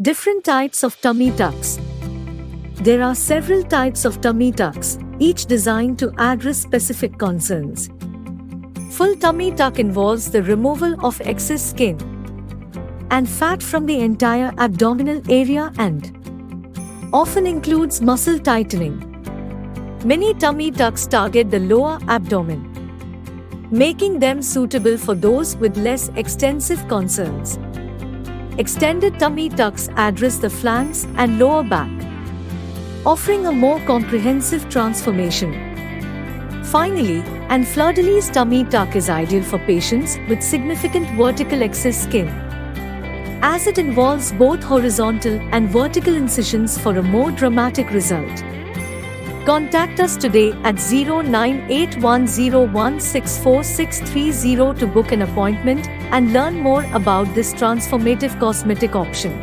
Different types of tummy tucks. There are several types of tummy tucks, each designed to address specific concerns. Full tummy tuck involves the removal of excess skin and fat from the entire abdominal area and often includes muscle tightening. Many tummy tucks target the lower abdomen, making them suitable for those with less extensive concerns. Extended tummy tucks address the flanks and lower back, offering a more comprehensive transformation. Finally, an fleur-de-lis tummy tuck is ideal for patients with significant vertical excess skin, as it involves both horizontal and vertical incisions for a more dramatic result. Contact us today at 0981016463 to book an appointment and learn more about this transformative cosmetic option.